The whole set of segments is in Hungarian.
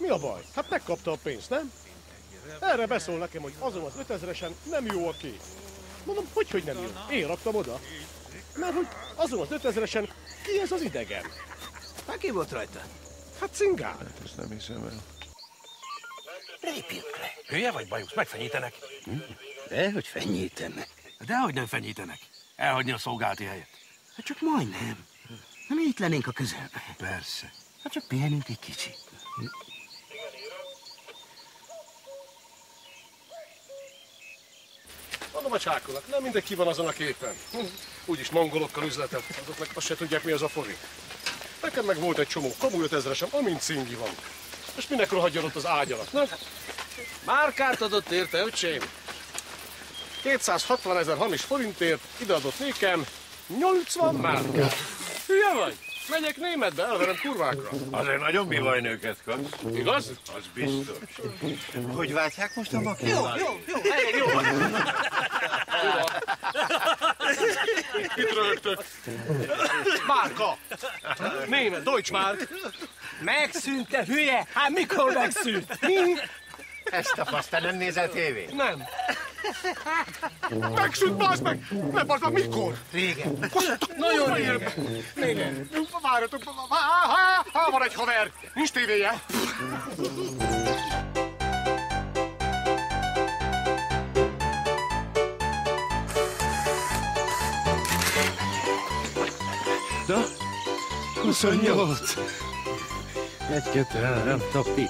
Mi a baj? Hát megkapta a pénzt, nem? Erre beszól nekem, hogy azon az 5000-esen nem jó a kép. Mondom, hogy nem jó? Én raktam oda. Mert hogy azon az 5000-esen ki ez az idegen? Hát ki volt rajta? Hát Cingál. Hát ezt nem hiszem el. Lépjünk le. Hülye vagy, Bajusz? Megfenyítenek. Dehogy fenyítenek. Dehogy nem fenyítenek. Elhagyni a szolgálati helyet. Hát csak majdnem. Nem itt lennénk a közelben. Persze. Hát csak pihenünk egy kicsit. Mondom a csákolat, nem mindenki van azon a képen. Úgyis mongolokkal üzletet, azok azt se tudják, mi az a forint. Nekem meg volt egy csomó komoly 5000-esem, amint cingi van. És minek rohadjon ott az ágy alatt, nem? Márkárt adott érte, öcsém. 260 000 hamis forintért ideadott nékem 80 márkát. Hülye vagy? Megyek németbe, elverem kurvákra. Azért nagyon bivajnőket kapsz. Igaz? Az biztos. Hogy váltják most a makét? Jó. Mit rögtök? Márka! Német, Deutschmark! Megszűnt, te hülye! Hát mikor megszűnt? Mi? Ezt a fasz, te nem nézel tévét? Nem. Megszűnt, bazd meg! Ne, bazd meg, mikor? Régen. Nagyon régen. Régen. Várjatok, van egy haver. Nincs tévéje. Na, 28. 1, 2, 3, topi.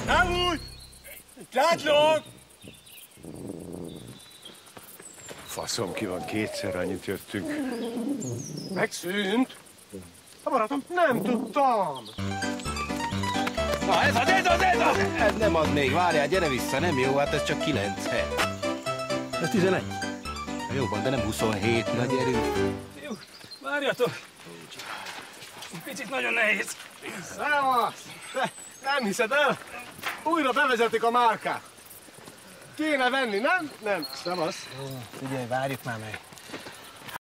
Nem úgy! Látlak! Faszom ki van, kétszer annyit jöttünk. Megszűnt? A barátom, nem tudtam. Na ez az! Ez nem az még, várjál, gyere vissza, nem jó, hát ez csak 9 hely. Ez 11. Jó van, de nem 27, na gyerünk. Jó, várjatok. Picit nagyon nehéz. Szevasz! Nem hiszed el? Újra bevezetik a márkát. Kéne venni, nem? Nem. Szevasz. Figyelj, várjuk már meg.